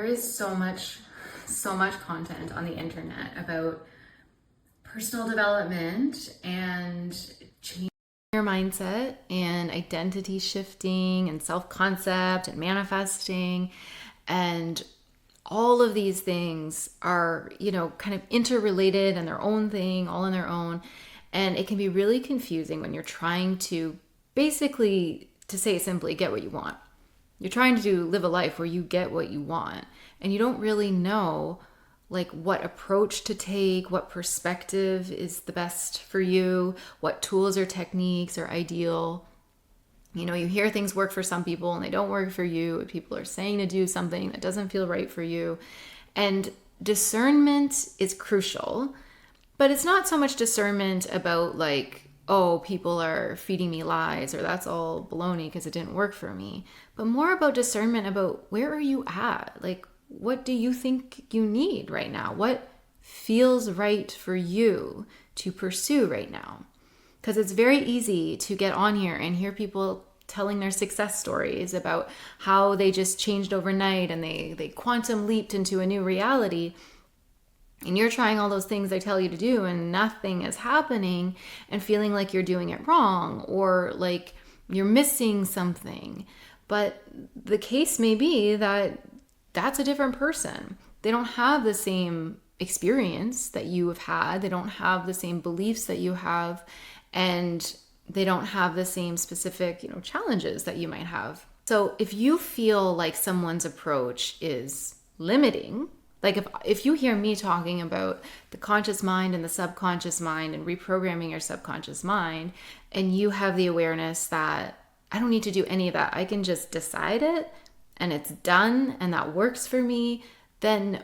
There is so much content on the internet about personal development and changing your mindset and identity shifting and self-concept and manifesting. And all of these things are, kind of interrelated and their own thing, all on their own. And it can be really confusing when you're trying to basically, to say it simply, get what you want. You're trying to live a life where you get what you want, and you don't really know like what approach to take, what perspective is the best for you, what tools or techniques are ideal. You hear things work for some people and they don't work for you. People are saying to do something that doesn't feel right for you. And discernment is crucial, but it's not so much discernment about like, oh, people are feeding me lies or that's all baloney because it didn't work for me, but more about discernment about where are you at? Like, what do you think you need right now? What feels right for you to pursue right now? Because it's very easy to get on here and hear people telling their success stories about how they just changed overnight and they quantum leaped into a new reality. And you're trying all those things they tell you to do and nothing is happening, and feeling like you're doing it wrong or like you're missing something. But the case may be that that's a different person. They don't have the same experience that you have had. They don't have the same beliefs that you have, and they don't have the same specific, challenges that you might have. So if you feel like someone's approach is limiting, like if you hear me talking about the conscious mind and the subconscious mind and reprogramming your subconscious mind, and you have the awareness that I don't need to do any of that, I can just decide it and it's done and that works for me, then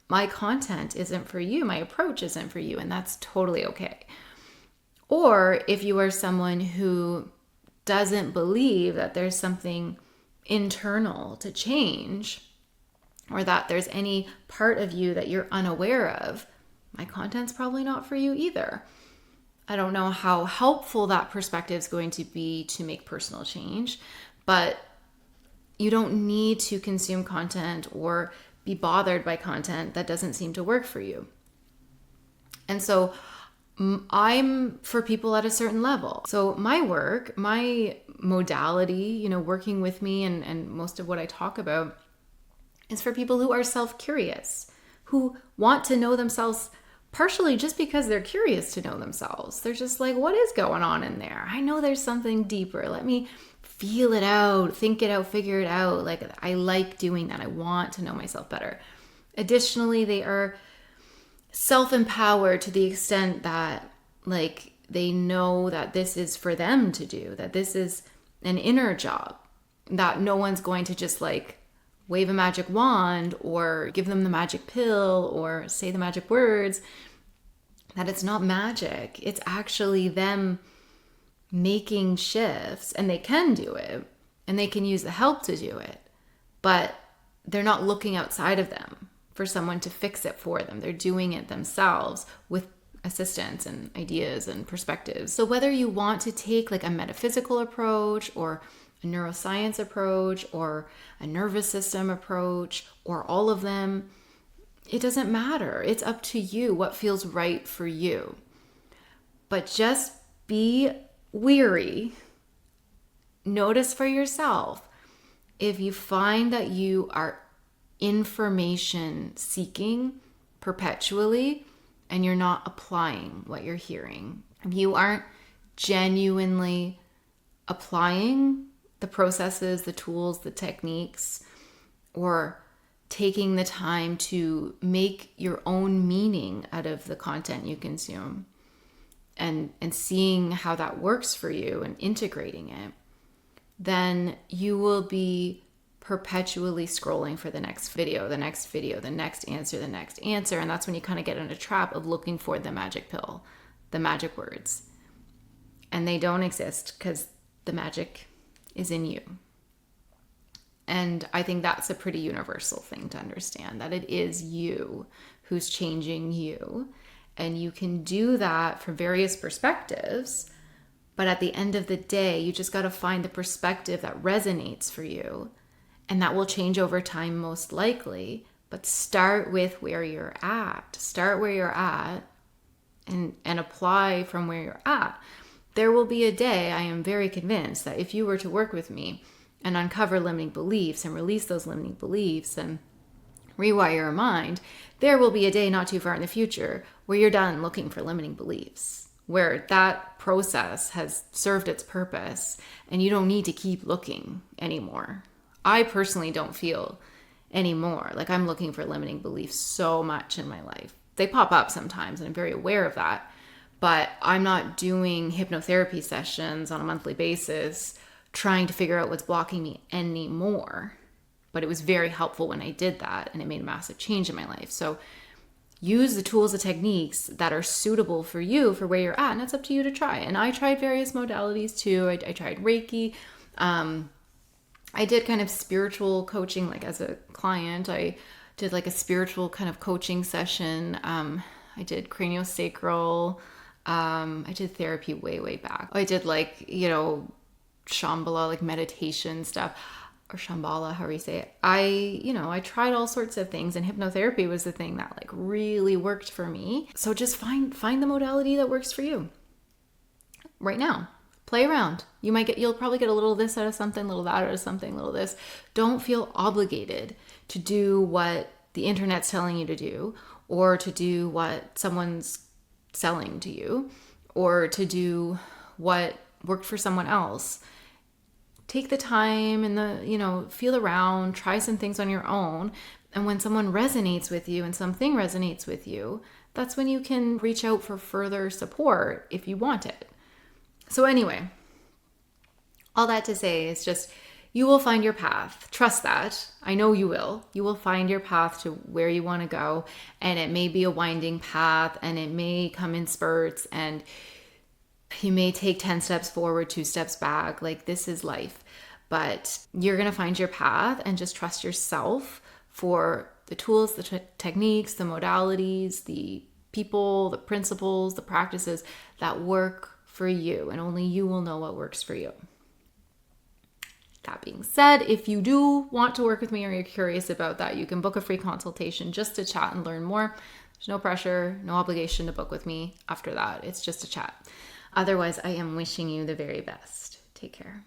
my content isn't for you, my approach isn't for you, and that's totally okay. Or if you are someone who doesn't believe that there's something internal to change, or that there's any part of you that you're unaware of, my content's probably not for you either. I don't know how helpful that perspective is going to be to make personal change, but you don't need to consume content or be bothered by content that doesn't seem to work for you. And so I'm for people at a certain level. So my work, my modality, working with me and most of what I talk about is for people who are self-curious, who want to know themselves partially just because they're curious to know themselves. They're just like, what is going on in there? I know there's something deeper. Let me feel it out, think it out, figure it out. Like, I like doing that. I want to know myself better. Additionally, they are self-empowered to the extent that like they know that this is for them to do, that this is an inner job, that no one's going to just like wave a magic wand or give them the magic pill or say the magic words, that it's not magic. It's actually them making shifts, and they can do it and they can use the help to do it, but they're not looking outside of them for someone to fix it for them. They're doing it themselves with assistance and ideas and perspectives. So whether you want to take like a metaphysical approach or a neuroscience approach or a nervous system approach or all of them, it doesn't matter. It's up to you what feels right for you. But just be weary. Notice for yourself if you find that you are information seeking perpetually and you're not applying what you're hearing. If you aren't genuinely applying the processes, the tools, the techniques, or taking the time to make your own meaning out of the content you consume and seeing how that works for you and integrating it, then you will be perpetually scrolling for the next video, the next video, the next answer, the next answer. And that's when you kind of get in a trap of looking for the magic pill, the magic words. And they don't exist because the magic is in you. And I think that's a pretty universal thing to understand, that it is you who's changing you. And you can do that from various perspectives. But at the end of the day, you just got to find the perspective that resonates for you And that will change over time most likely. But start with where you're at. Start where you're at and apply from where you're at. There will be a day, I am very convinced, that if you were to work with me and uncover limiting beliefs and release those limiting beliefs and rewire your mind, there will be a day not too far in the future where you're done looking for limiting beliefs, where that process has served its purpose and you don't need to keep looking anymore. I personally don't feel anymore like I'm looking for limiting beliefs so much in my life. They pop up sometimes and I'm very aware of that, but I'm not doing hypnotherapy sessions on a monthly basis trying to figure out what's blocking me anymore. But it was very helpful when I did that, and it made a massive change in my life. So use the tools and techniques that are suitable for you, for where you're at, and it's up to you to try. And I tried various modalities too. I tried Reiki. I did kind of spiritual coaching, like as a client. I did like a spiritual kind of coaching session. I did craniosacral. I did therapy way back. I did like, Shambhala, like meditation stuff. Or Shambhala, however you say it. I tried all sorts of things, and hypnotherapy was the thing that like really worked for me. So just find the modality that works for you right now. Play around. You'll probably get a little of this out of something, a little that out of something, a little this. Don't feel obligated to do what the internet's telling you to do, or to do what someone's selling to you, or to do what worked for someone else. Take the time and feel around, try some things on your own. And when someone resonates with you and something resonates with you, that's when you can reach out for further support if you want it. So anyway, all that to say is just, you will find your path. Trust that. I know you will. You will find your path to where you want to go. And it may be a winding path, and it may come in spurts, and you may take 10 steps forward, 2 steps back. Like, this is life. But you're going to find your path, and just trust yourself for the tools, the techniques, the modalities, the people, the principles, the practices that work for you. And only you will know what works for you. That being said, if you do want to work with me or you're curious about that, you can book a free consultation just to chat and learn more. There's no pressure, no obligation to book with me after that. It's just a chat. Otherwise, I am wishing you the very best. Take care.